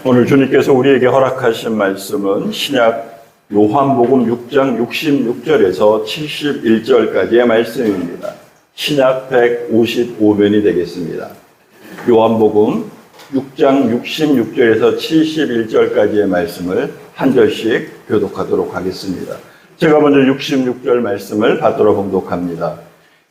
오늘 주님께서 우리에게 허락하신 말씀은 신약 요한복음 6장 66절에서 71절까지의 말씀입니다. 신약 155면이 되겠습니다. 요한복음 6장 66절에서 71절까지의 말씀을 한 절씩 교독하도록 하겠습니다. 제가 먼저 66절 말씀을 받들어 봉독합니다.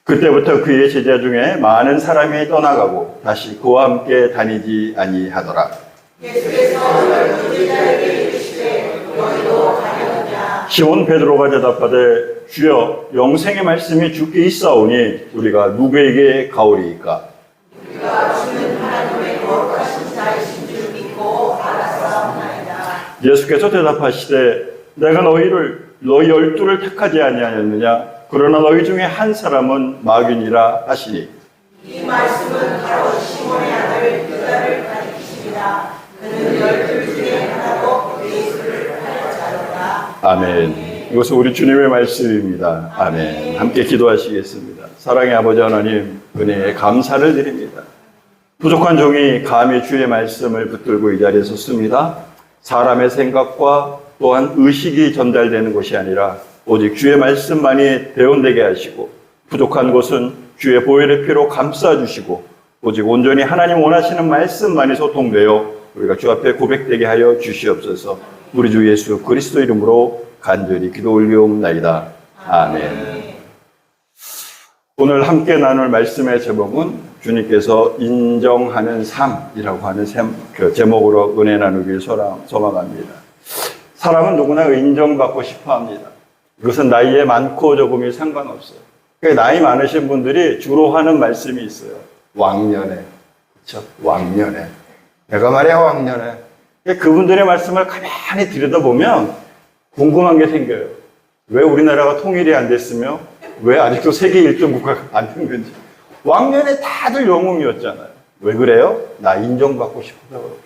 그때부터 그의 제자 중에 많은 사람이 떠나가고 다시 그와 함께 다니지 아니하더라. 예수께서 열두 제자에게 이르시되 너희도 가려느냐. 시몬 베드로가 대답하되 주여 영생의 말씀이 주께 있사오니 우리가 누구에게 가오리이까? 우리가 주는 하나님의 거룩하신 자이신 줄 믿고 알았사옵나이다. 예수께서 대답하시되 내가 너희 열두를 택하지 아니하였느냐? 그러나 너희 중에 한 사람은 마귀니라 하시니. 이 말씀은 바로 시몬의 아들 유다를 가리키십니다. 그는 열둘 중에 하나로 예수를 가르치리라. 아멘. 이것은 우리 주님의 말씀입니다. 아멘. 함께 기도하시겠습니다. 사랑의 아버지 하나님, 은혜에 감사를 드립니다. 부족한 종이 감히 주의 말씀을 붙들고 이 자리에 섰습니다. 사람의 생각과 또한 의식이 전달되는 것이 아니라 오직 주의 말씀만이 대언되게 하시고 부족한 것은 주의 보혈의 피로 감싸주시고 오직 온전히 하나님 원하시는 말씀만이 소통되어 우리가 주 앞에 고백되게 하여 주시옵소서. 우리 주 예수 그리스도 이름으로 간절히 기도 올리옵나이다. 아멘. 오늘 함께 나눌 말씀의 제목은 주님께서 인정하는 삶이라고 하는 제목으로 은혜 나누길 소망합니다. 사람은 누구나 인정받고 싶어 합니다. 이것은 나이에 많고 적음이 상관없어요. 나이 많으신 분들이 주로 하는 말씀이 있어요. 왕년에. 그렇죠? 왕년에. 내가 말이야 왕년에. 그분들의 말씀을 가만히 들여다보면 궁금한 게 생겨요. 왜 우리나라가 통일이 안 됐으며 왜 아직도 세계 1등 국가가 안 된 건지. 왕년에 다들 영웅이었잖아요. 왜 그래요? 나 인정받고 싶어서 그래요.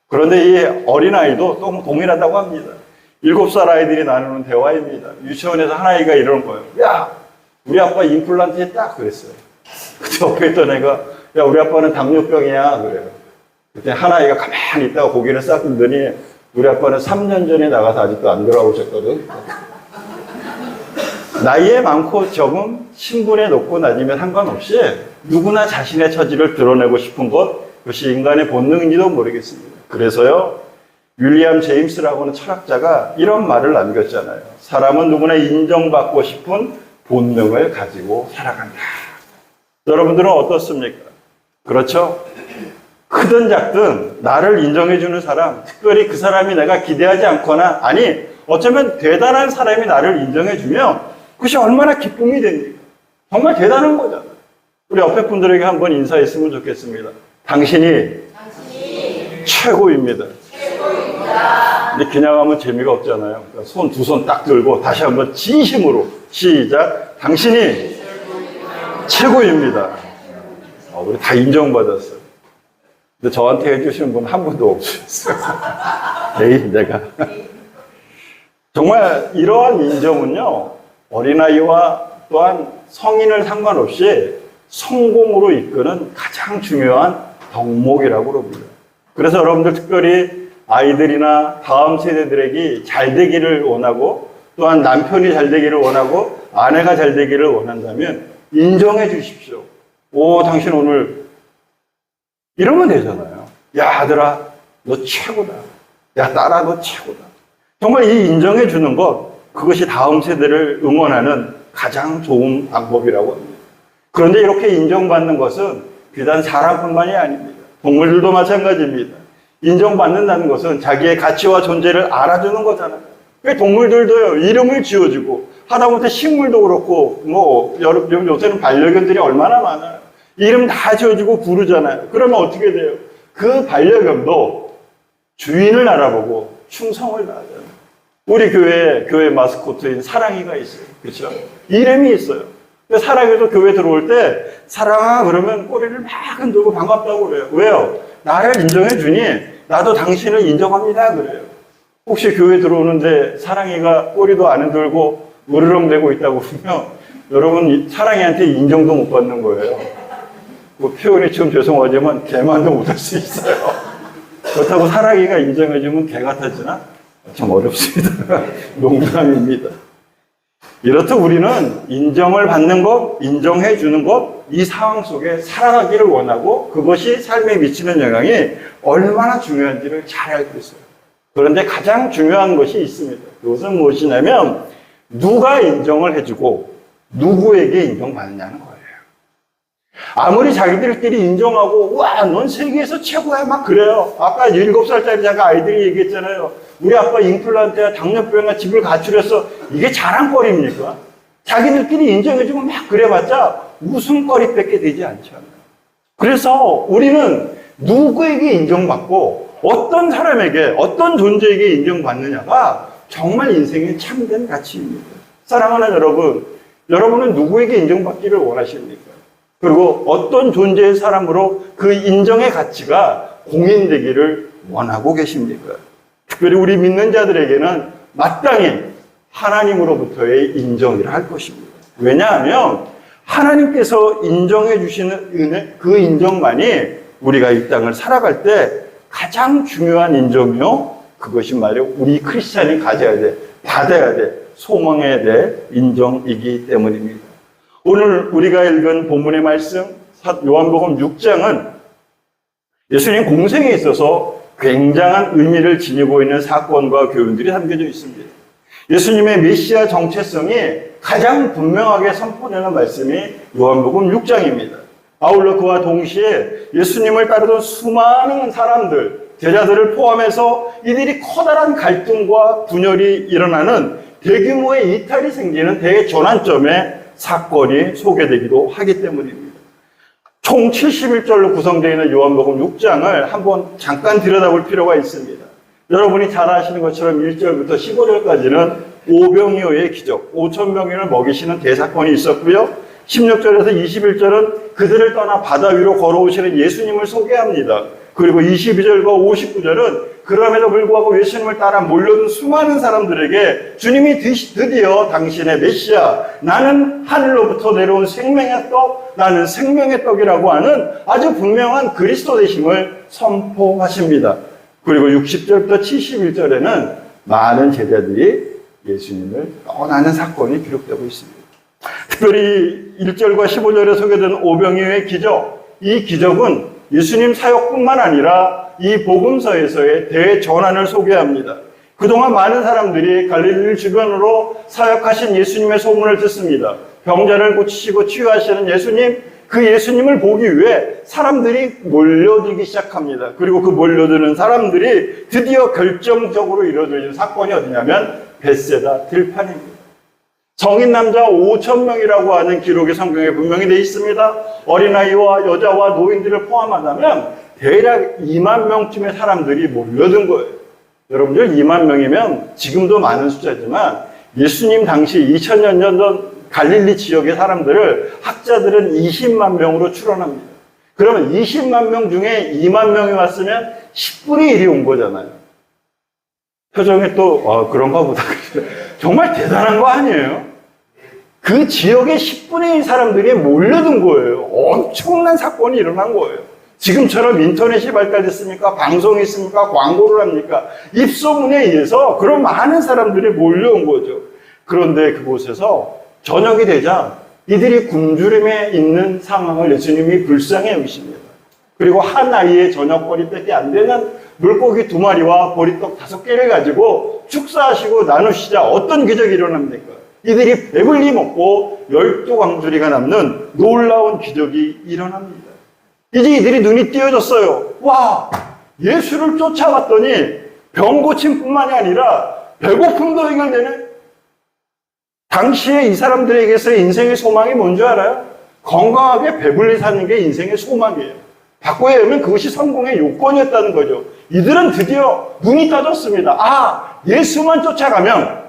그런데 이 어린아이도 또 동일하다고 합니다. 7살 아이들이 나누는 대화입니다. 유치원에서 한 아이가 이러는 거예요. 야, 우리 아빠 임플란트 했다 그랬어요. 그때 옆에 있던 애가 야, 우리 아빠는 당뇨병이야 그래요. 그때 한 아이가 가만히 있다가 고개를 싹 들더니 우리 아빠는 3년 전에 나가서 아직도 안 돌아오셨거든. 나이에 많고 적음, 신분에 높고 낮으면 상관없이 누구나 자신의 처지를 드러내고 싶은 것, 그것이 인간의 본능인지도 모르겠습니다. 그래서요, 윌리엄 제임스라고 하는 철학자가 이런 말을 남겼잖아요. 사람은 누구나 인정받고 싶은 본능을 가지고 살아간다. 여러분들은 어떻습니까? 그렇죠? 크든 작든 나를 인정해주는 사람, 특별히 그 사람이 내가 기대하지 않거나, 아니, 어쩌면 대단한 사람이 나를 인정해주면 그것이 얼마나 기쁨이 됩니까? 정말 대단한 거잖아요. 우리 옆에 분들에게 한번 인사했으면 좋겠습니다. 당신이 최고입니다. 근데 그냥 하면 재미가 없잖아요. 그러니까 두 손 딱 들고 다시 한번 진심으로 시작. 당신이 최고입니다. 우리 다 인정받았어요. 근데 저한테 해주시는 분 한 분도 없으셨어요. 에이, 내가. 정말 이러한 인정은요, 어린아이와 또한 성인을 상관없이 성공으로 이끄는 가장 중요한 덕목이라고 그럽니다. 그래서 여러분들 특별히 아이들이나 다음 세대들에게 잘 되기를 원하고 또한 남편이 잘 되기를 원하고 아내가 잘 되기를 원한다면 인정해 주십시오. 오, 당신 오늘 이러면 되잖아요. 야, 아들아, 너 최고다. 야, 딸아, 너 최고다. 정말 이 인정해 주는 것, 그것이 다음 세대를 응원하는 가장 좋은 방법이라고 합니다. 그런데 이렇게 인정받는 것은 비단 사람뿐만이 아닙니다. 동물들도 마찬가지입니다. 인정받는다는 것은 자기의 가치와 존재를 알아주는 거잖아요. 동물들도요, 이름을 지어주고, 하다못해 식물도 그렇고, 요새는 반려견들이 얼마나 많아요. 이름 다 지어주고 부르잖아요. 그러면 어떻게 돼요? 그 반려견도 주인을 알아보고 충성을 다하잖아요. 우리 교회 마스코트인 사랑이가 있어요. 그렇죠? 이름이 있어요. 사랑이도 교회 들어올 때, 사랑아, 그러면 꼬리를 막 흔들고 반갑다고 그래요. 왜요? 나를 인정해 주니, 나도 당신을 인정합니다. 그래요. 혹시 교회 들어오는데 사랑이가 꼬리도 안 흔들고 으르렁대고 있다고 그러면, 여러분, 사랑이한테 인정도 못 받는 거예요. 그 표현이 좀 죄송하지만, 개만도 못할 수 있어요. 그렇다고 사랑이가 인정해주면 개 같아지나? 참 어렵습니다. 농담입니다. 이렇듯 우리는 인정을 받는 것, 인정해주는 것, 이 상황 속에 살아가기를 원하고 그것이 삶에 미치는 영향이 얼마나 중요한지를 잘 알고 있어요. 그런데 가장 중요한 것이 있습니다. 그것은 무엇이냐면 누가 인정을 해주고 누구에게 인정받느냐는 거예요. 아무리 자기들끼리 인정하고 와, 넌 세계에서 최고야 막 그래요. 아까 7살짜리 자가 아이들이 얘기했잖아요. 우리 아빠 임플란트야 당뇨병이야 집을 가출해서 이게 자랑거리입니까? 자기들끼리 인정해주고 막 그래봤자 웃음거리밖에 되지 않잖아요. 그래서 우리는 누구에게 인정받고 어떤 사람에게 어떤 존재에게 인정받느냐가 정말 인생의 참된 가치입니다. 사랑하는 여러분, 여러분은 누구에게 인정받기를 원하십니까? 그리고 어떤 존재의 사람으로 그 인정의 가치가 공인되기를 원하고 계십니까? 특별히 우리 믿는 자들에게는 마땅히 하나님으로부터의 인정이라 할 것입니다. 왜냐하면 하나님께서 인정해 주시는 은혜, 그 인정만이 우리가 이 땅을 살아갈 때 가장 중요한 인정이요. 그것이 말이야 우리 크리스찬이 가져야 돼, 받아야 돼, 소망해야 돼 인정이기 때문입니다. 오늘 우리가 읽은 본문의 말씀 요한복음 6장은 예수님 공생에 있어서 굉장한 의미를 지니고 있는 사건과 교훈들이 담겨져 있습니다. 예수님의 메시아 정체성이 가장 분명하게 선포되는 말씀이 요한복음 6장입니다. 아울러 그와 동시에 예수님을 따르던 수많은 사람들, 제자들을 포함해서 이들이 커다란 갈등과 분열이 일어나는 대규모의 이탈이 생기는 대전환점에 사건이 소개되기도 하기 때문입니다. 총 71절로 구성되어 있는 요한복음 6장을 한번 잠깐 들여다볼 필요가 있습니다. 여러분이 잘 아시는 것처럼 1절부터 15절까지는 오병이어의 기적, 5,000명을 먹이시는 대사건이 있었고요. 16절에서 21절은 그들을 떠나 바다 위로 걸어오시는 예수님을 소개합니다. 그리고 22절과 59절은 그럼에도 불구하고 예수님을 따라 몰려든 수많은 사람들에게 주님이 드디어 당신의 메시아, 나는 하늘로부터 내려온 생명의 떡, 나는 생명의 떡이라고 하는 아주 분명한 그리스도 되심을 선포하십니다. 그리고 60절부터 71절에는 많은 제자들이 예수님을 떠나는 사건이 기록되고 있습니다. 특별히 1절과 15절에 소개된 오병이어의 기적, 이 기적은 예수님 사역뿐만 아니라 이 복음서에서의 대전환을 소개합니다. 그동안 많은 사람들이 갈릴리 주변으로 사역하신 예수님의 소문을 듣습니다. 병자를 고치시고 치유하시는 예수님, 그 예수님을 보기 위해 사람들이 몰려들기 시작합니다. 그리고 그 몰려드는 사람들이 드디어 결정적으로 이루어지는 사건이 어디냐면 벳세다 들판입니다. 성인 남자 5,000명이라고 하는 기록이 성경에 분명히 되어 있습니다. 어린아이와 여자와 노인들을 포함한다면 대략 2만 명쯤의 사람들이 몰려든 거예요. 여러분들 2만 명이면 지금도 많은 숫자지만 예수님 당시 2000년 전 갈릴리 지역의 사람들을 학자들은 20만 명으로 추론합니다. 그러면 20만 명 중에 2만 명이 왔으면 10분의 1이 온 거잖아요. 표정이 또 그런가 보다. 정말 대단한 거 아니에요? 그 지역의 10분의 1 사람들이 몰려든 거예요. 엄청난 사건이 일어난 거예요. 지금처럼 인터넷이 발달됐습니까? 방송이 있습니까? 광고를 합니까? 입소문에 의해서 그런 많은 사람들이 몰려온 거죠. 그런데 그곳에서 저녁이 되자 이들이 굶주림에 있는 상황을 예수님이 불쌍히 여기십니다. 그리고 한 아이의 저녁거리밖에 안 되는 물고기 2마리와 보리떡 5개를 가지고 축사하시고 나누시자 어떤 기적이 일어납니까? 이들이 배불리 먹고 12광주리가 남는 놀라운 기적이 일어납니다. 이제 이들이 눈이 띄어졌어요. 와, 예수를 쫓아왔더니 병 고침뿐만이 아니라 배고픔도 해결되네. 당시에 이 사람들에게서 인생의 소망이 뭔지 알아요? 건강하게 배불리 사는 게 인생의 소망이에요. 바꿔야 하면 그것이 성공의 요건이었다는 거죠. 이들은 드디어 눈이 떠졌습니다. 아, 예수만 쫓아가면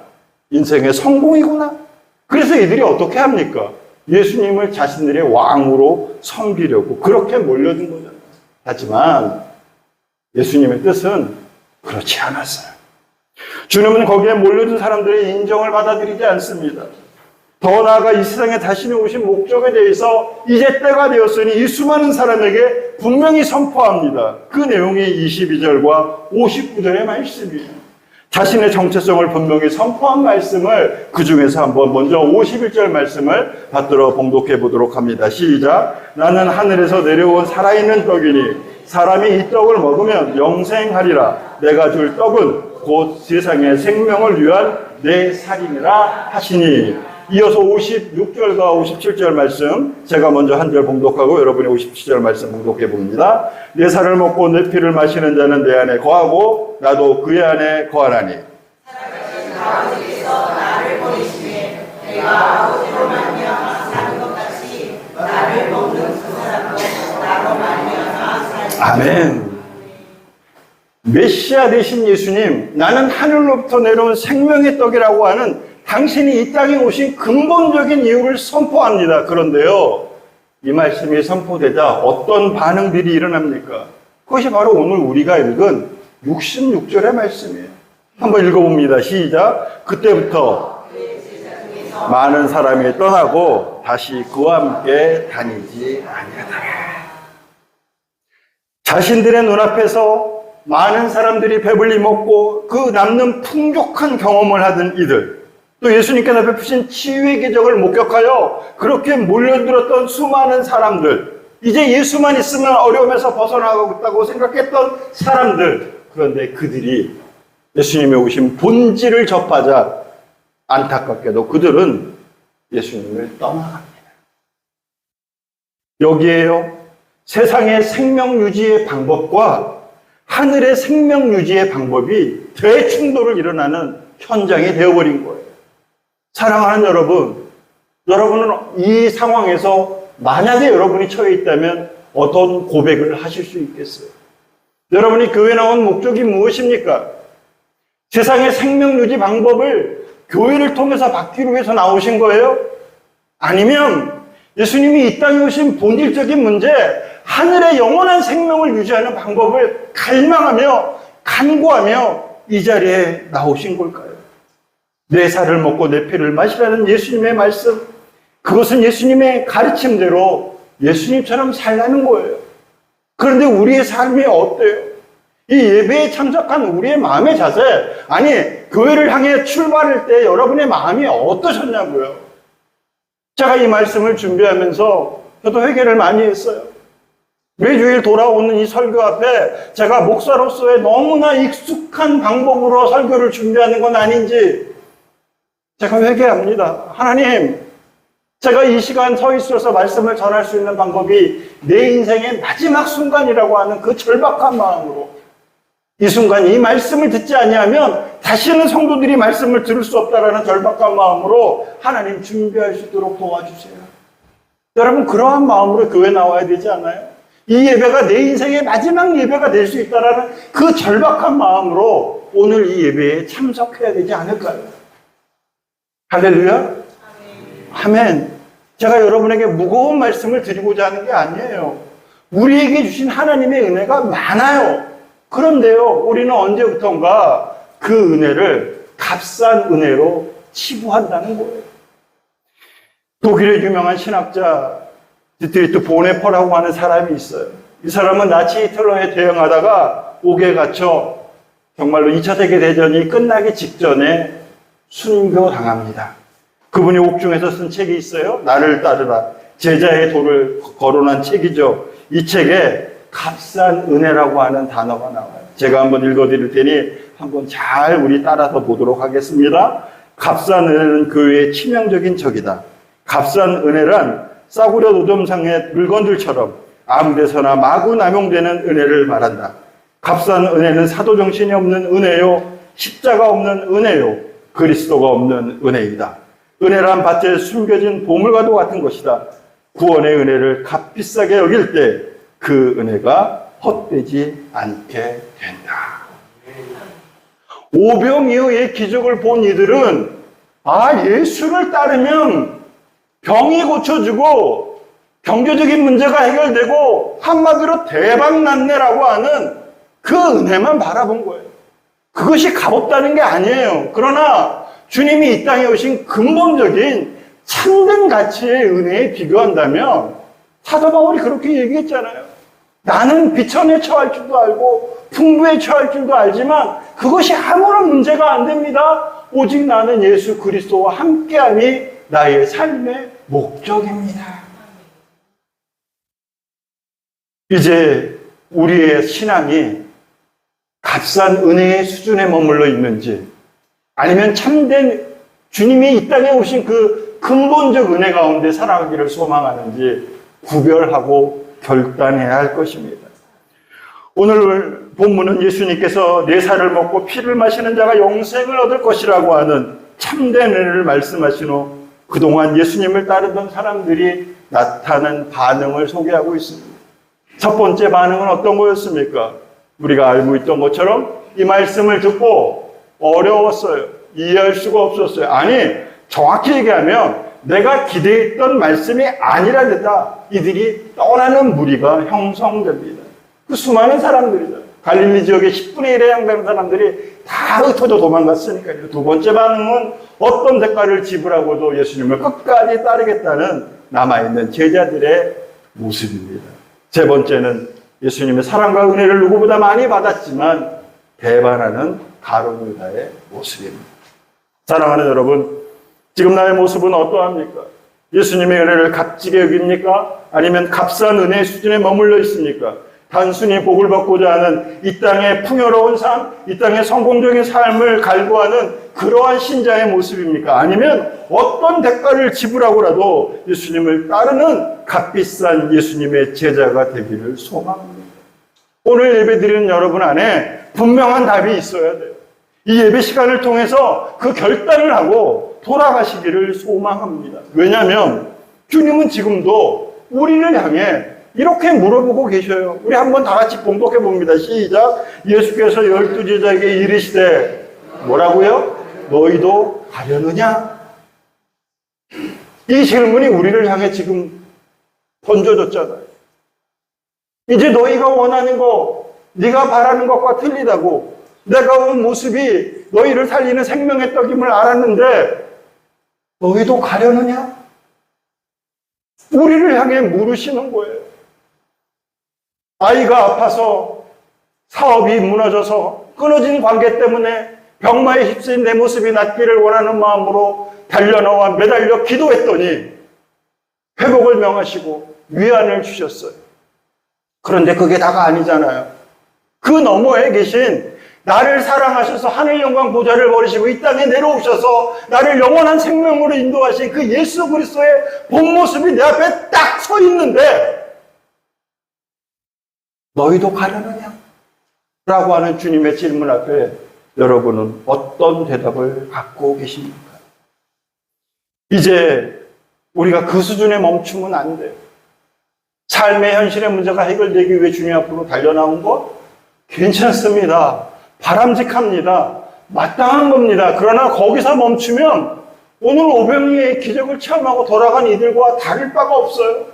인생의 성공이구나. 그래서 이들이 어떻게 합니까? 예수님을 자신들의 왕으로 섬기려고 그렇게 몰려든 거잖아요. 하지만 예수님의 뜻은 그렇지 않았어요. 주님은 거기에 몰려든 사람들의 인정을 받아들이지 않습니다. 더 나아가 이 세상에 다시는 오신 목적에 대해서 이제 때가 되었으니 이 수많은 사람에게 분명히 선포합니다. 그 내용이 22절과 59절의 말씀이에요. 자신의 정체성을 분명히 선포한 말씀을 그 중에서 한번 먼저 51절 말씀을 받들어 봉독해 보도록 합니다. 시작. 나는 하늘에서 내려온 살아있는 떡이니 사람이 이 떡을 먹으면 영생하리라. 내가 줄 떡은 곧 세상의 생명을 위한 내 살이니라 하시니. 이어서 56절과 57절 말씀 제가 먼저 한 절 봉독하고 여러분이 57절 말씀 봉독해 봅니다. 내 살을 먹고 내 피를 마시는 자는 내 안에 거하고 나도 그의 안에 거하나니. 살아계신 아버지께서 나를 보내시매 내가 아버지로 말미암아 사는 것 같이 나를 먹는 그 사람도 나로 말미암아 살리라. 아멘. 메시아 되신 예수님, 나는 하늘로부터 내려온 생명의 떡이라고 하는 당신이 이 땅에 오신 근본적인 이유를 선포합니다. 그런데요, 이 말씀이 선포되자 어떤 반응들이 일어납니까? 그것이 바로 오늘 우리가 읽은 66절의 말씀이에요. 한번 읽어봅니다. 시작. 그때부터 많은 사람이 떠나고 다시 그와 함께 다니지 아니하더라. 자신들의 눈앞에서 많은 사람들이 배불리 먹고 그 남는 풍족한 경험을 하던 이들, 또 예수님께서 베푸신 치유의 기적을 목격하여 그렇게 몰려들었던 수많은 사람들, 이제 예수만 있으면 어려움에서 벗어나겠다고 생각했던 사람들, 그런데 그들이 예수님이 오신 본질을 접하자 안타깝게도 그들은 예수님을 떠나갑니다. 여기에요, 세상의 생명 유지의 방법과 하늘의 생명 유지의 방법이 대충돌을 일어나는 현장이 되어버린 거예요. 사랑하는 여러분, 여러분은 이 상황에서 만약에 여러분이 처해 있다면 어떤 고백을 하실 수 있겠어요? 여러분이 교회 나온 목적이 무엇입니까? 세상의 생명 유지 방법을 교회를 통해서 받기 위해서 나오신 거예요? 아니면 예수님이 이 땅에 오신 본질적인 문제, 하늘의 영원한 생명을 유지하는 방법을 갈망하며 간구하며 이 자리에 나오신 걸까요? 내 살을 먹고 내 피를 마시라는 예수님의 말씀, 그것은 예수님의 가르침대로 예수님처럼 살라는 거예요. 그런데 우리의 삶이 어때요? 이 예배에 참석한 우리의 마음의 자세, 아니 교회를 향해 출발할 때 여러분의 마음이 어떠셨냐고요? 제가 이 말씀을 준비하면서 저도 회개를 많이 했어요. 매주일 돌아오는 이 설교 앞에 제가 목사로서의 너무나 익숙한 방법으로 설교를 준비하는 건 아닌지 제가 회개합니다. 하나님, 제가 이 시간 서 있어서 말씀을 전할 수 있는 방법이 내 인생의 마지막 순간이라고 하는 그 절박한 마음으로 이 순간 이 말씀을 듣지 아니하면 다시는 성도들이 말씀을 들을 수 없다라는 절박한 마음으로 하나님 준비할 수 있도록 도와주세요. 여러분, 그러한 마음으로 교회 나와야 되지 않아요? 이 예배가 내 인생의 마지막 예배가 될 수 있다라는 그 절박한 마음으로 오늘 이 예배에 참석해야 되지 않을까요? 할렐루야? 아멘. 제가 여러분에게 무거운 말씀을 드리고자 하는 게 아니에요. 우리에게 주신 하나님의 은혜가 많아요. 그런데요, 우리는 언제부턴가 그 은혜를 값싼 은혜로 치부한다는 거예요. 독일의 유명한 신학자 디트리트 보네퍼라고 하는 사람이 있어요. 이 사람은 나치 히틀러에 대응하다가 옥에 갇혀 정말로 2차 세계대전이 끝나기 직전에 순교당합니다. 그분이 옥중에서 쓴 책이 있어요. 나를 따르라. 제자의 도를 거론한 책이죠. 이 책에 값싼 은혜라고 하는 단어가 나와요. 제가 한번 읽어드릴 테니 한번 잘 우리 따라서 보도록 하겠습니다. 값싼 은혜는 교회의 치명적인 적이다. 값싼 은혜란 싸구려 노점상의 물건들처럼 아무 데서나 마구 남용되는 은혜를 말한다. 값싼 은혜는 사도정신이 없는 은혜요, 십자가 없는 은혜요, 그리스도가 없는 은혜이다. 은혜란 밭에 숨겨진 보물과도 같은 것이다. 구원의 은혜를 값비싸게 여길 때 그 은혜가 헛되지 않게 된다. 오병이어의 기적을 본 이들은 예수를 따르면 병이 고쳐지고 경제적인 문제가 해결되고 한마디로 대박 났네라고 하는 그 은혜만 바라본 거예요. 그것이 값없다는 게 아니에요. 그러나 주님이 이 땅에 오신 근본적인 참된 가치의 은혜에 비교한다면 사도 바울이 그렇게 얘기했잖아요. 나는 비천에 처할 줄도 알고 풍부에 처할 줄도 알지만 그것이 아무런 문제가 안 됩니다. 오직 나는 예수 그리스도와 함께함이 나의 삶의 목적입니다. 이제 우리의 신앙이 값싼 은혜의 수준에 머물러 있는지 아니면 참된 주님이 이 땅에 오신 그 근본적 은혜 가운데 살아가기를 소망하는지 구별하고 결단해야 할 것입니다. 오늘 본문은 예수님께서 내 살을 먹고 피를 마시는 자가 영생을 얻을 것이라고 하는 참된 은혜를 말씀하신 후 그동안 예수님을 따르던 사람들이 나타난 반응을 소개하고 있습니다. 첫 번째 반응은 어떤 거였습니까? 우리가 알고 있던 것처럼 이 말씀을 듣고 어려웠어요. 이해할 수가 없었어요. 아니, 정확히 얘기하면 내가 기대했던 말씀이 아니라겠다. 이들이 떠나는 무리가 형성됩니다. 그 수많은 사람들이죠. 갈릴리 지역의 10분의 1에 해당되는 사람들이 다 흩어져 도망갔으니까요. 두 번째 반응은 어떤 대가를 지불하고도 예수님을 끝까지 따르겠다는 남아있는 제자들의 모습입니다. 세 번째는 예수님의 사랑과 은혜를 누구보다 많이 받았지만 배반하는 가룟 유다의 모습입니다. 사랑하는 여러분, 지금 나의 모습은 어떠합니까? 예수님의 은혜를 값지게 여깁니까? 아니면 값싼 은혜의 수준에 머물러 있습니까? 단순히 복을 받고자 하는 이 땅의 풍요로운 삶, 이 땅의 성공적인 삶을 갈구하는 그러한 신자의 모습입니까? 아니면 어떤 대가를 지불하고라도 예수님을 따르는 값비싼 예수님의 제자가 되기를 소망합니다. 오늘 예배드리는 여러분 안에 분명한 답이 있어야 돼요. 이 예배 시간을 통해서 그 결단을 하고 돌아가시기를 소망합니다. 왜냐하면 주님은 지금도 우리를 향해 이렇게 물어보고 계셔요. 우리 한번 다 같이 봉독해 봅니다. 시작. 예수께서 12제자에게 이르시되 뭐라고요? 너희도 가려느냐? 이 질문이 우리를 향해 지금 던져졌잖아요. 이제 너희가 원하는 거, 네가 바라는 것과 틀리다고 내가 온 모습이 너희를 살리는 생명의 떡임을 알았는데 너희도 가려느냐? 우리를 향해 물으시는 거예요. 아이가 아파서 사업이 무너져서 끊어진 관계 때문에 병마에 휩쓸린 내 모습이 낫기를 원하는 마음으로 달려나와 매달려 기도했더니 회복을 명하시고 위안을 주셨어요. 그런데 그게 다가 아니잖아요. 그 너머에 계신 나를 사랑하셔서 하늘 영광 보좌를 버리시고 이 땅에 내려오셔서 나를 영원한 생명으로 인도하신 그 예수 그리스도의 본 모습이 내 앞에 딱 서 있는데 너희도 가려느냐? 라고 하는 주님의 질문 앞에 여러분은 어떤 대답을 갖고 계십니까? 이제 우리가 그 수준에 멈추면 안 돼요. 삶의 현실의 문제가 해결되기 위해 주님 앞으로 달려나온 것 괜찮습니다. 바람직합니다. 마땅한 겁니다. 그러나 거기서 멈추면 오늘 오병이의 기적을 체험하고 돌아간 이들과 다를 바가 없어요.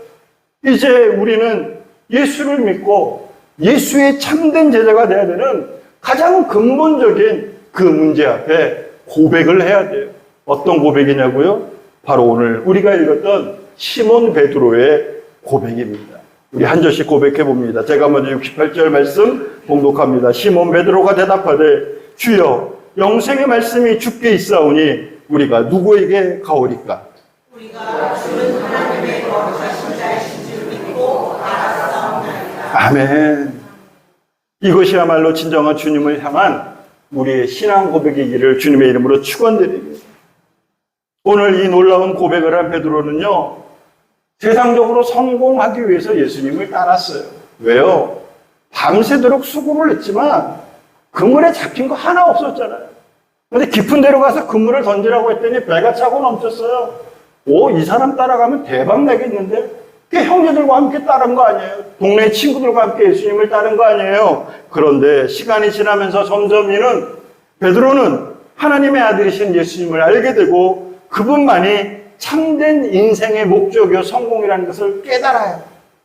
이제 우리는 예수를 믿고 예수의 참된 제자가 되어야 되는 가장 근본적인 그 문제 앞에 고백을 해야 돼요. 어떤 고백이냐고요? 바로 오늘 우리가 읽었던 시몬 베드로의 고백입니다. 우리 한 절씩 고백해 봅니다. 제가 먼저 68절 말씀 봉독합니다. 시몬 베드로가 대답하되 주여 영생의 말씀이 주께 있사오니 우리가 누구에게 가오리까? 우리가 주는 하나님의 거룩하신 자이신 줄 믿고 알았사옵나이다. 아멘. 이것이야말로 진정한 주님을 향한 우리의 신앙 고백이기를 주님의 이름으로 축원드립니다. 오늘 이 놀라운 고백을 한 베드로는요, 세상적으로 성공하기 위해서 예수님을 따랐어요. 왜요? 밤새도록 수고를 했지만 그물에 잡힌 거 하나 없었잖아요. 근데 깊은 데로 가서 그물을 던지라고 했더니 배가 차고 넘쳤어요. 오, 이 사람 따라가면 대박 나겠는데? 그 형제들과 함께 따른 거 아니에요? 동네 친구들과 함께 예수님을 따른 거 아니에요? 그런데 시간이 지나면서 점점 이는 베드로는 하나님의 아들이신 예수님을 알게 되고 그분만이 참된 인생의 목적이요 성공이라는 것을 깨달아요.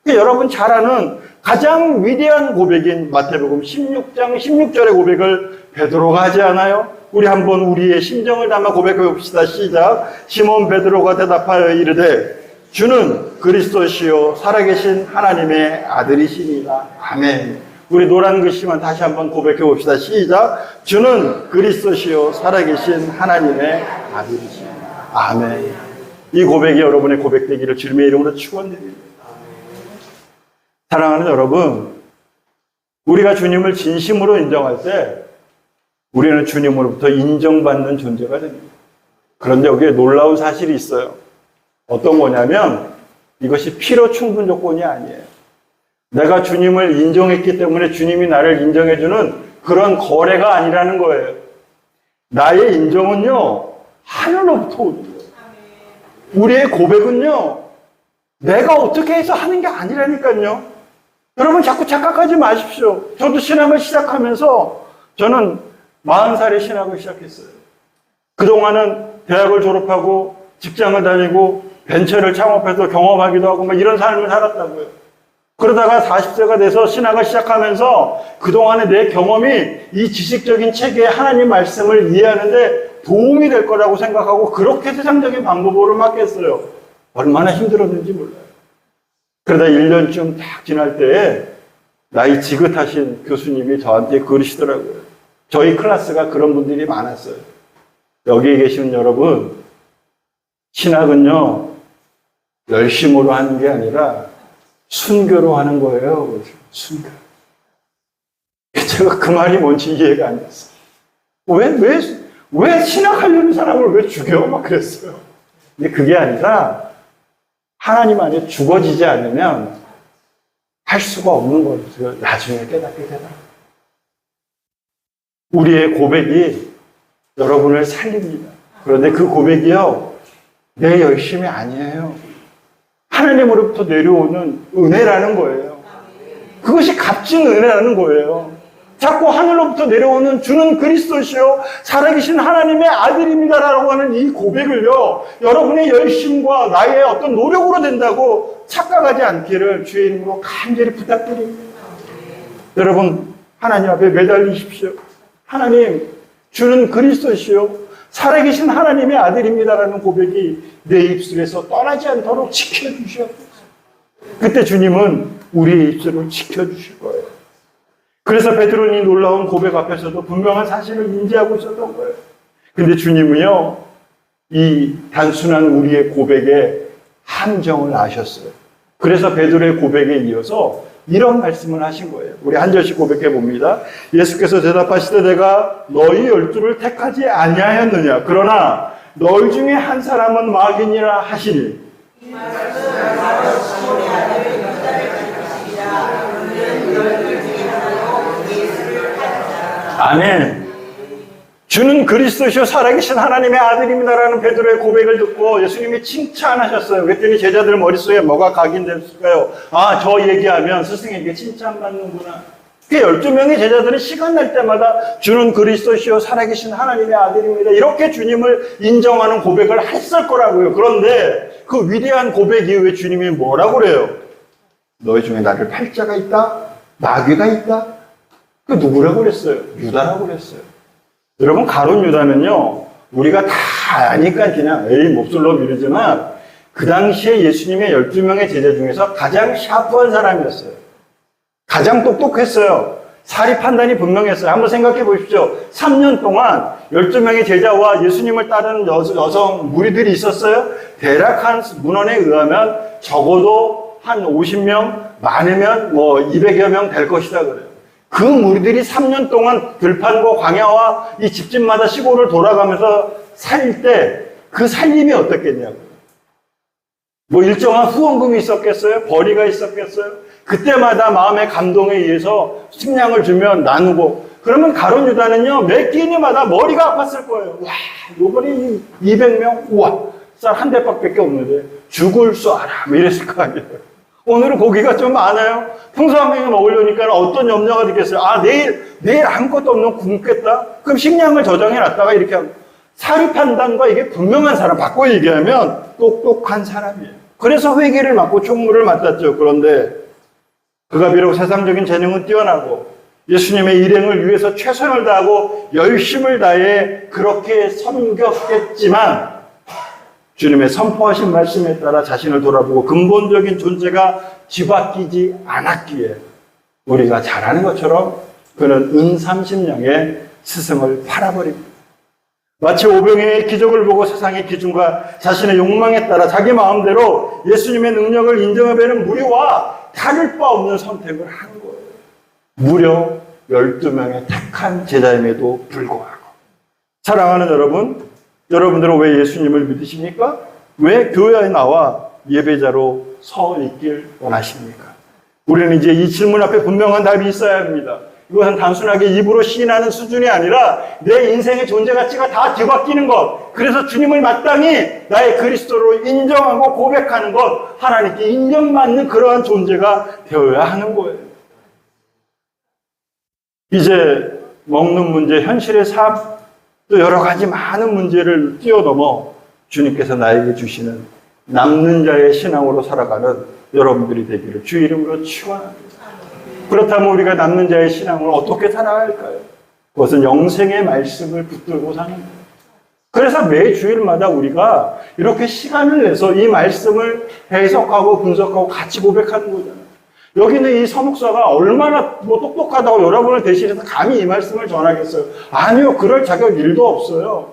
여러분 잘 아는 가장 위대한 고백인 마태복음 16장 16절의 고백을 베드로가 하지 않아요? 우리 한번 우리의 심정을 담아 고백해 봅시다. 시작. 시몬 베드로가 대답하여 이르되 주는 그리스도시요 살아계신 하나님의 아들이시니라. 아멘. 우리 노란 글씨만 다시 한번 고백해 봅시다. 시작. 주는 그리스도시요 살아계신 하나님의 아들이시니라. 아멘. 이 고백이 여러분의 고백되기를 주님의 이름으로 축원드립니다. 사랑하는 여러분, 우리가 주님을 진심으로 인정할 때 우리는 주님으로부터 인정받는 존재가 됩니다. 그런데 여기에 놀라운 사실이 있어요. 어떤 거냐면 이것이 필요 충분 조건이 아니에요. 내가 주님을 인정했기 때문에 주님이 나를 인정해주는 그런 거래가 아니라는 거예요. 나의 인정은요, 하늘로부터 오는 거예요. 우리의 고백은요, 내가 어떻게 해서 하는 게 아니라니까요. 여러분 자꾸 착각하지 마십시오. 저도 신학을 시작하면서 저는 40살에 신학을 시작했어요. 그동안은 대학을 졸업하고 직장을 다니고 벤처를 창업해서 경험하기도 하고 막 이런 삶을 살았다고요. 그러다가 40세가 돼서 신학을 시작하면서 그동안의 내 경험이 이 지식적인 체계의 하나님 말씀을 이해하는데 도움이 될 거라고 생각하고 그렇게 세상적인 방법으로 막 했어요. 얼마나 힘들었는지 몰라요. 그러다 1년쯤 딱 지날 때에 나이 지긋하신 교수님이 저한테 그러시더라고요. 저희 클래스가 그런 분들이 많았어요. 여기에 계시는 여러분, 신학은요, 열심으로 하는 게 아니라 순교로 하는 거예요. 순교. 제가 그 말이 뭔지 이해가 안 됐어요. 왜 신학하려는 사람을 왜 죽여? 막 그랬어요. 근데 그게 아니라 하나님 안에 죽어지지 않으면 할 수가 없는 거예요. 나중에 깨닫게 되나. 우리의 고백이 여러분을 살립니다. 그런데 그 고백이요, 내 열심이 아니에요. 하나님으로부터 내려오는 은혜라는 거예요. 그것이 값진 은혜라는 거예요. 자꾸 하늘로부터 내려오는 주는 그리스도시요 살아계신 하나님의 아들입니다라고 하는 이 고백을요, 여러분의 열심과 나의 어떤 노력으로 된다고 착각하지 않기를 주의 이름으로 간절히 부탁드립니다. 여러분, 하나님 앞에 매달리십시오. 하나님, 주는 그리스도시요 살아계신 하나님의 아들입니다라는 고백이 내 입술에서 떠나지 않도록 지켜주시옵소서. 그때 주님은 우리의 입술을 지켜주실 거예요. 그래서 베드로는 이 놀라운 고백 앞에서도 분명한 사실을 인지하고 있었던 거예요. 근데 주님은요, 이 단순한 우리의 고백의 함정을 아셨어요. 그래서 베드로의 고백에 이어서 이런 말씀을 하신 거예요. 우리 한 절씩 고백해 봅니다. 예수께서 대답하시되 내가 너희 12를 택하지 아니하였느냐. 그러나 너희 중에 한 사람은 마귀니라 하시니. 이 말씀을 바로 시몬의 아들 유다를 가리키시리라. 그는 12 중에 하나로 예수를 하였다. 아멘. 주는 그리스도시요 살아계신 하나님의 아들입니다라는 베드로의 고백을 듣고 예수님이 칭찬하셨어요. 그랬더니 제자들 머릿속에 뭐가 각인됐을까요? 아, 저 얘기하면 스승에게 칭찬받는구나. 그 12명의 제자들은 시간 날 때마다 주는 그리스도시요 살아계신 하나님의 아들입니다. 이렇게 주님을 인정하는 고백을 했을 거라고요. 그런데 그 위대한 고백 이후에 주님이 뭐라고 그래요? 너희 중에 나를 팔자가 있다? 마귀가 있다? 그 누구라고 그랬어요? 유다라고 그랬어요. 여러분, 가룟 유다는요, 우리가 다 아니까 그냥 몹쓸로 미루지만 그 당시에 예수님의 12명의 제자 중에서 가장 샤프한 사람이었어요. 가장 똑똑했어요. 사리 판단이 분명했어요. 한번 생각해 보십시오. 3년 동안 12명의 제자와 예수님을 따르는 여성 무리들이 있었어요. 대략 한 문헌에 의하면 적어도 한 50명, 많으면 뭐 200여 명 될 것이다 그래요. 그 무리들이 3년 동안 들판과 광야와 이 집집마다 시골을 돌아가면서 살 때 그 살림이 어떻겠냐고요. 뭐 일정한 후원금이 있었겠어요? 벌이가 있었겠어요? 그때마다 마음의 감동에 의해서 식량을 주면 나누고, 그러면 가룟 유다는요, 매 끼니마다 머리가 아팠을 거예요. 와, 요번에 200명? 우와, 쌀 한 대밖에 없는데 죽을 쏴라. 뭐 이랬을 거 아니에요. 오늘은 고기가 좀 많아요. 평소에 먹으려니까 어떤 염려가 되겠어요? 아, 내일 아무것도 없는 굶겠다? 그럼 식량을 저장해 놨다가 이렇게 하고. 사리 판단과 이게 분명한 사람, 바꿔 얘기하면 똑똑한 사람이에요. 그래서 회개를 맡고 총무를 맡았죠. 그런데 그가 비록 세상적인 재능은 뛰어나고 예수님의 일행을 위해서 최선을 다하고 열심을 다해 그렇게 섬겼겠지만 주님의 선포하신 말씀에 따라 자신을 돌아보고 근본적인 존재가 뒤바뀌지 않았기에 우리가 잘 아는 것처럼 그는 은 30냥의 스승을 팔아버립니다. 마치 오병이의 기적을 보고 세상의 기준과 자신의 욕망에 따라 자기 마음대로 예수님의 능력을 인정하려는 무리와 다를 바 없는 선택을 한 거예요. 무려 12명의 택한 제자임에도 불구하고. 사랑하는 여러분, 여러분들은 왜 예수님을 믿으십니까? 왜 교회에 나와 예배자로 서 있길 원하십니까? 우리는 이제 이 질문 앞에 분명한 답이 있어야 합니다. 이것은 단순하게 입으로 시인하는 수준이 아니라 내 인생의 존재 가치가 다 뒤바뀌는 것. 그래서 주님을 마땅히 나의 그리스도로 인정하고 고백하는 것. 하나님께 인정받는 그러한 존재가 되어야 하는 거예요. 이제 먹는 문제, 현실의 삶, 또 여러 가지 많은 문제를 뛰어넘어 주님께서 나에게 주시는 남는 자의 신앙으로 살아가는 여러분들이 되기를 주 이름으로 축원합니다. 그렇다면 우리가 남는 자의 신앙을 어떻게 살아갈까요? 그것은 영생의 말씀을 붙들고 사는 거예요. 그래서 매 주일마다 우리가 이렇게 시간을 내서 이 말씀을 해석하고 분석하고 같이 고백하는 거잖아요. 여기는 이 서목사가 얼마나 똑똑하다고 여러분을 대신해서 감히 이 말씀을 전하겠어요? 아니요, 그럴 자격 1도 없어요.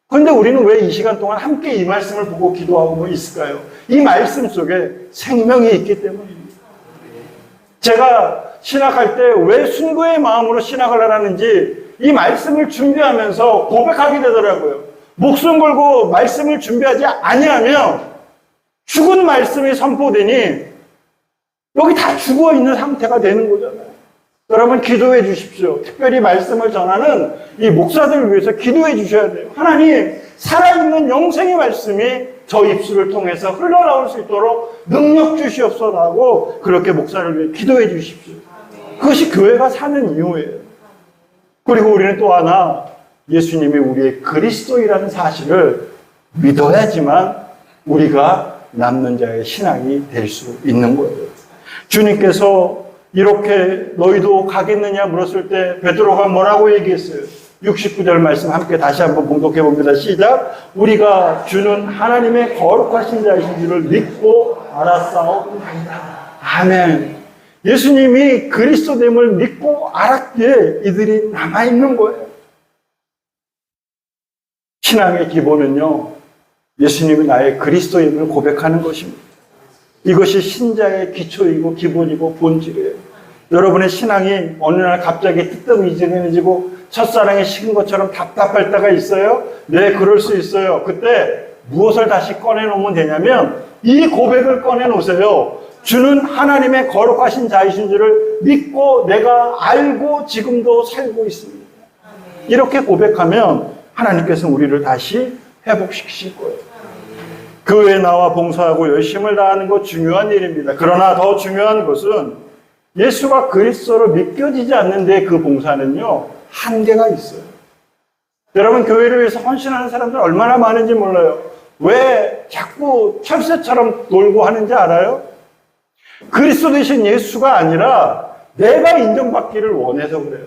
그런데 우리는 왜 이 시간 동안 함께 이 말씀을 보고 기도하고 있을까요? 이 말씀 속에 생명이 있기 때문입니다. 제가 신학할 때 왜 순교의 마음으로 신학을 하라는지 이 말씀을 준비하면서 고백하게 되더라고요. 목숨 걸고 말씀을 준비하지 아니하면 죽은 말씀이 선포되니 여기 다 죽어 있는 상태가 되는 거잖아요. 여러분 기도해 주십시오. 특별히 말씀을 전하는 이 목사들을 위해서 기도해 주셔야 돼요. 하나님, 살아있는 영생의 말씀이 저 입술을 통해서 흘러나올 수 있도록 능력 주시옵소서 하고 그렇게 목사를 위해 기도해 주십시오. 그것이 교회가 사는 이유예요. 그리고 우리는 또 하나 예수님이 우리의 그리스도이라는 사실을 믿어야지만 우리가 남는 자의 신앙이 될 수 있는 거예요. 주님께서 이렇게 너희도 가겠느냐 물었을 때 베드로가 뭐라고 얘기했어요? 69절 말씀 함께 다시 한번 봉독해 봅니다. 시작. 우리가 주는 하나님의 거룩하신 자이신 줄을 믿고 알았사옵나이다. 아멘. 예수님이 그리스도됨을 믿고 알았기에 이들이 남아있는 거예요. 신앙의 기본은요, 예수님이 나의 그리스도임을 고백하는 것입니다. 이것이 신자의 기초이고 기본이고 본질이에요. 여러분의 신앙이 어느 날 갑자기 뜨뜻미지근해지고 첫사랑이 식은 것처럼 답답할 때가 있어요? 네, 그럴 수 있어요. 그때 무엇을 다시 꺼내놓으면 되냐면 이 고백을 꺼내놓으세요. 주는 하나님의 거룩하신 자이신 줄을 믿고 내가 알고 지금도 살고 있습니다. 이렇게 고백하면 하나님께서는 우리를 다시 회복시키실 거예요. 교회에 나와 봉사하고 열심을 다하는 것 중요한 일입니다. 그러나 더 중요한 것은 예수가 그리스도로 믿겨지지 않는데 그 봉사는요, 한계가 있어요. 여러분, 교회를 위해서 헌신하는 사람들 얼마나 많은지 몰라요. 왜 자꾸 철새처럼 놀고 하는지 알아요? 그리스도 되신 예수가 아니라 내가 인정받기를 원해서 그래요.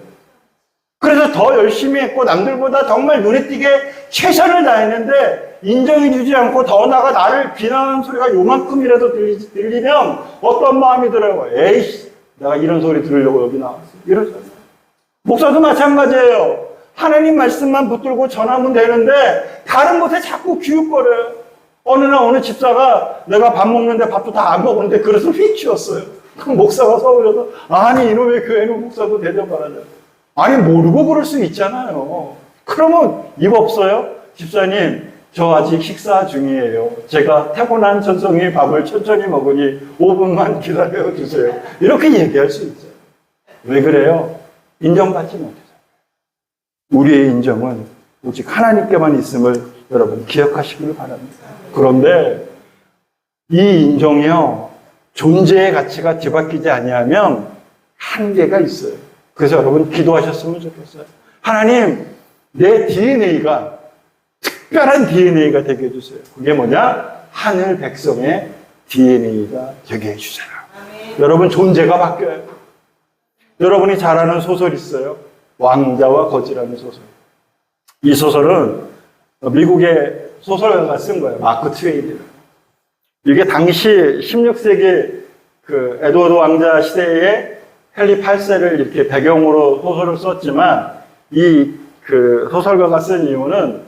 그래서 더 열심히 했고 남들보다 정말 눈에 띄게 최선을 다했는데 인정해주지 않고 더 나아가 나를 비난하는 소리가 요만큼이라도 들리면 어떤 마음이 들어요? 에이씨, 내가 이런 소리 들으려고 여기 나왔어. 이러잖아요. 목사도 마찬가지예요. 하나님 말씀만 붙들고 전하면 되는데 다른 곳에 자꾸 기웃거려요. 어느 집사가 내가 밥 먹는데 밥도 다 안 먹었는데 그릇을 휙 치웠어요. 그럼 목사가 서울에서 아니 이놈의 교회는 목사도 대접하라냐. 아니 모르고 그럴 수 있잖아요. 그러면 입 없어요? 집사님 저 아직 식사 중이에요. 제가 타고난 전성의 밥을 천천히 먹으니 5분만 기다려주세요. 이렇게 얘기할 수 있어요. 왜 그래요? 인정받지 못해서. 우리의 인정은 오직 하나님께만 있음을 여러분 기억하시길 바랍니다. 그런데 이 인정이요, 존재의 가치가 뒤바뀌지 아니하면 한계가 있어요. 그래서 여러분 기도하셨으면 좋겠어요. 하나님, 내 DNA가 특별한 DNA가 되게 해주세요. 그게 뭐냐? 하늘 백성의 DNA가 되게 해주세요. 여러분 존재가 바뀌어요. 여러분이 잘 아는 소설 있어요. 왕자와 거지라는 소설. 이 소설은 미국의 소설가가 쓴 거예요. 마크 트웨인이라고. 이게 당시 16세기 그 에드워드 왕자 시대에 헨리 8세를 이렇게 배경으로 소설을 썼지만 이 그 소설가가 쓴 이유는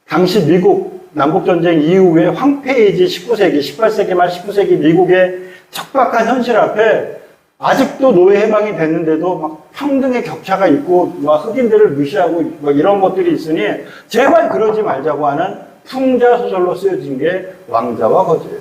당시 미국 남북전쟁 이후에 황폐해진 19세기, 18세기 말 19세기 미국의 척박한 현실 앞에 아직도 노예 해방이 됐는데도 막 평등의 격차가 있고 막 흑인들을 무시하고 막 이런 것들이 있으니 제발 그러지 말자고 하는 풍자 소설로 쓰여진 게 왕자와 거지예요.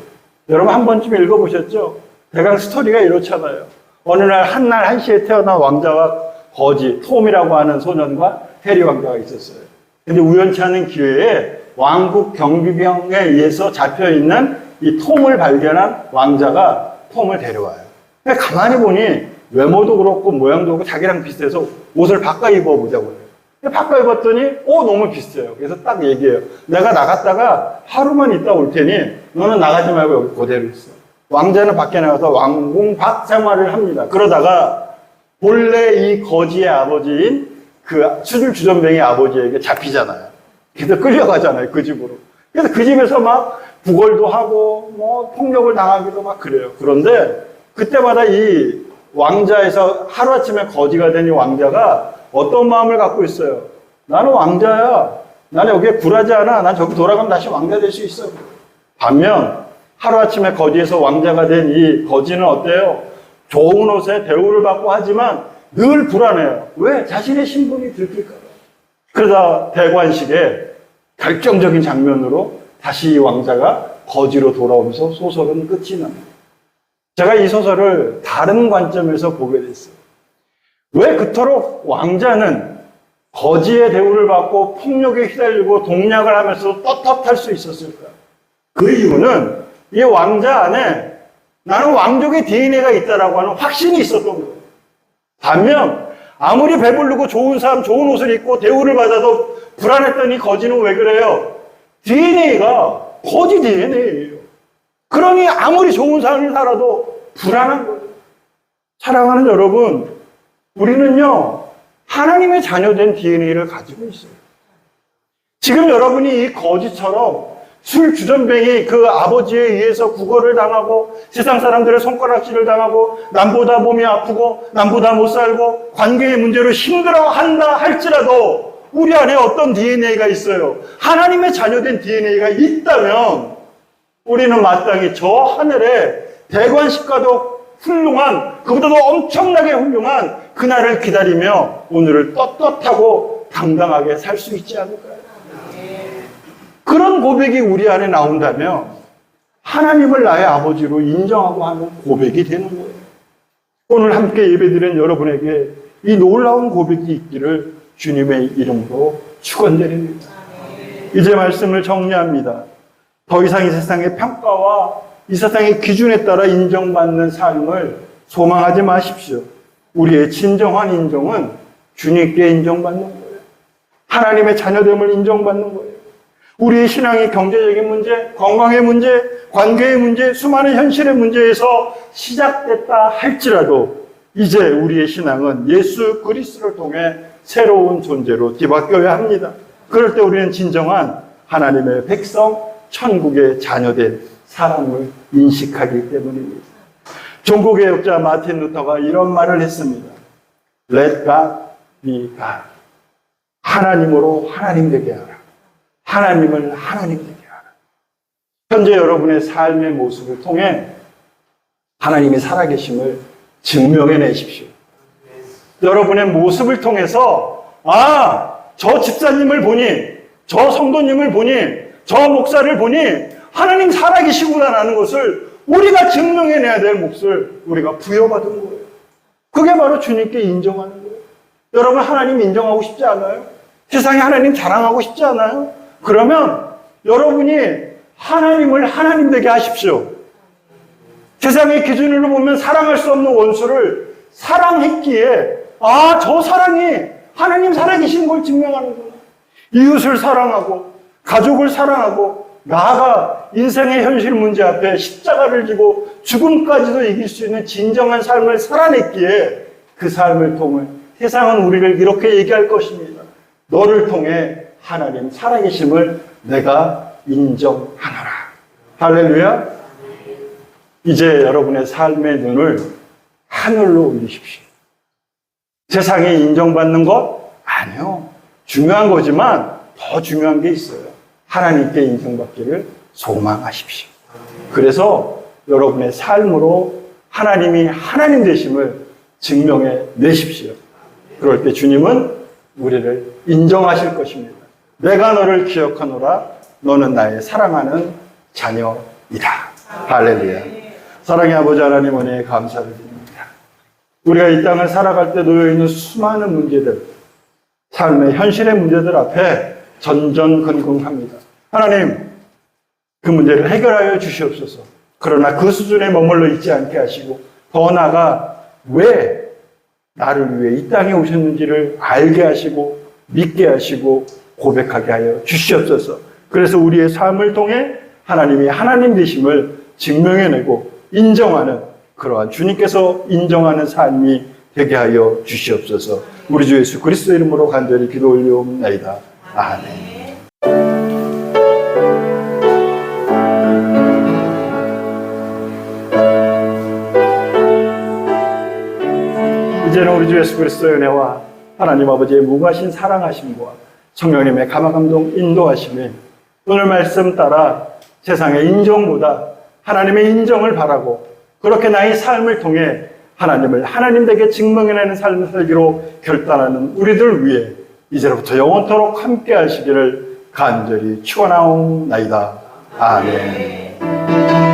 여러분 한 번쯤 읽어보셨죠? 대강 스토리가 이렇잖아요. 어느 날 한시에 태어난 왕자와 거지, 톰이라고 하는 소년과 해리 왕자가 있었어요. 근데 우연치 않은 기회에 왕국 경비병에 의해서 잡혀있는 이 톰을 발견한 왕자가 톰을 데려와요. 근데 가만히 보니 외모도 그렇고 모양도 그렇고 자기랑 비슷해서 옷을 바꿔 입어보자고 해요. 바꿔 입었더니 너무 비슷해요. 그래서 딱 얘기해요. 내가 나갔다가 하루만 있다 올 테니 너는 나가지 말고 여기 그대로 있어. 왕자는 밖에 나가서 왕궁 밖 생활을 합니다. 그러다가 본래 이 거지의 아버지인 그 수줄 주전뱅이 아버지에게 잡히잖아요. 그래서 끌려가잖아요, 그 집으로. 그래서 그 집에서 막 구걸도 하고 뭐 폭력을 당하기도 막 그래요. 그런데 그때마다 이 왕자에서 하루아침에 거지가 된 이 왕자가 어떤 마음을 갖고 있어요? 나는 왕자야. 나는 여기에 굴하지 않아. 난 저기 돌아가면 다시 왕자 될 수 있어. 반면 하루아침에 거지에서 왕자가 된 이 거지는 어때요? 좋은 옷에 대우를 받고 하지만 늘 불안해요. 왜? 자신의 신분이 들킬까 봐. 그러다 대관식에 결정적인 장면으로 다시 이 왕자가 거지로 돌아오면서 소설은 끝이 납니다. 제가 이 소설을 다른 관점에서 보게 됐어요. 왜 그토록 왕자는 거지의 대우를 받고 폭력에 휘달리고 동략을 하면서 떳떳할 수 있었을까? 그 이유는 이 왕자 안에 나는 왕족의 DNA가 있다라고 하는 확신이 있었던 거예요. 반면 아무리 배부르고 좋은 삶, 좋은 옷을 입고 대우를 받아도 불안했던 이 거지는 왜 그래요? DNA가 거지 DNA예요. 그러니 아무리 좋은 삶을 살아도 불안한 거예요. 사랑하는 여러분, 우리는요, 하나님의 자녀된 DNA를 가지고 있어요. 지금 여러분이 이 거지처럼 술 주전뱅이 그 아버지에 의해서 구걸을 당하고 세상 사람들의 손가락질을 당하고 남보다 몸이 아프고 남보다 못 살고 관계의 문제로 힘들어한다 할지라도 우리 안에 어떤 DNA가 있어요. 하나님의 자녀된 DNA가 있다면 우리는 마땅히 저 하늘에 대관식과도 훌륭한, 그보다도 엄청나게 훌륭한 그날을 기다리며 오늘을 떳떳하고 당당하게 살 수 있지 않을까요? 그런 고백이 우리 안에 나온다면 하나님을 나의 아버지로 인정하고 하는 고백이 되는 거예요. 오늘 함께 예배드린 여러분에게 이 놀라운 고백이 있기를 주님의 이름으로 축원드립니다. 이제 말씀을 정리합니다. 더 이상 이 세상의 평가와 이 세상의 기준에 따라 인정받는 삶을 소망하지 마십시오. 우리의 진정한 인정은 주님께 인정받는 거예요. 하나님의 자녀됨을 인정받는 거예요. 우리의 신앙이 경제적인 문제, 건강의 문제, 관계의 문제, 수많은 현실의 문제에서 시작됐다 할지라도 이제 우리의 신앙은 예수 그리스도를 통해 새로운 존재로 뒤바뀌어야 합니다. 그럴 때 우리는 진정한 하나님의 백성, 천국의 자녀된 사람을 인식하기 때문입니다. 종교개혁자 마틴 루터가 이런 말을 했습니다. Let God be God. 하나님으로 하나님 되게 하라. 하나님을 하나님 되게 하라. 현재 여러분의 삶의 모습을 통해 하나님이 살아계심을 증명해내십시오. 여러분의 모습을 통해서 저 집사님을 보니, 저 성도님을 보니, 저 목사를 보니 하나님 살아계시구나라는 것을 우리가 증명해내야 될 몫을 우리가 부여받은 거예요. 그게 바로 주님께 인정하는 거예요. 여러분 하나님 인정하고 싶지 않아요? 세상에 하나님 자랑하고 싶지 않아요? 그러면 여러분이 하나님을 하나님 되게 하십시오. 세상의 기준으로 보면 사랑할 수 없는 원수를 사랑했기에 저 사랑이 하나님 살아계신 걸 증명하는구나. 이웃을 사랑하고 가족을 사랑하고 나아가 인생의 현실 문제 앞에 십자가를 지고 죽음까지도 이길 수 있는 진정한 삶을 살아냈기에 그 삶을 통해 세상은 우리를 이렇게 얘기할 것입니다. 너를 통해 하나님 살아계심을 내가 인정하노라. 할렐루야. 이제 여러분의 삶의 눈을 하늘로 올리십시오. 세상에 인정받는 것? 아니요. 중요한 거지만 더 중요한 게 있어요. 하나님께 인정받기를 소망하십시오. 그래서 여러분의 삶으로 하나님이 하나님 되심을 증명해 내십시오. 그럴 때 주님은 우리를 인정하실 것입니다. 내가 너를 기억하노라. 너는 나의 사랑하는 자녀이다. 할렐루야. 사랑의 아버지 하나님 은혜에 감사를 드립니다. 우리가 이 땅을 살아갈 때 놓여있는 수많은 문제들, 삶의 현실의 문제들 앞에 전전긍긍합니다. 하나님, 그 문제를 해결하여 주시옵소서. 그러나 그 수준에 머물러 있지 않게 하시고 더 나아가 왜 나를 위해 이 땅에 오셨는지를 알게 하시고 믿게 하시고 고백하게 하여 주시옵소서. 그래서 우리의 삶을 통해 하나님이 하나님 되심을 증명해내고 인정하는 그러한 주님께서 인정하는 삶이 되게 하여 주시옵소서. 우리 주 예수 그리스도 이름으로 간절히 기도 올리옵나이다. 아멘. 이제는 우리 주 예수 그리스도의 은혜와 하나님 아버지의 무궁하신 사랑하심과 성령님의 감화감동 인도하심에 오늘 말씀 따라 세상의 인정보다 하나님의 인정을 바라고 그렇게 나의 삶을 통해 하나님을 하나님에게 증명해내는 삶을 살기로 결단하는 우리들 위해 이제로부터 영원토록 함께 하시기를 간절히 축원하옵나이다. 아멘.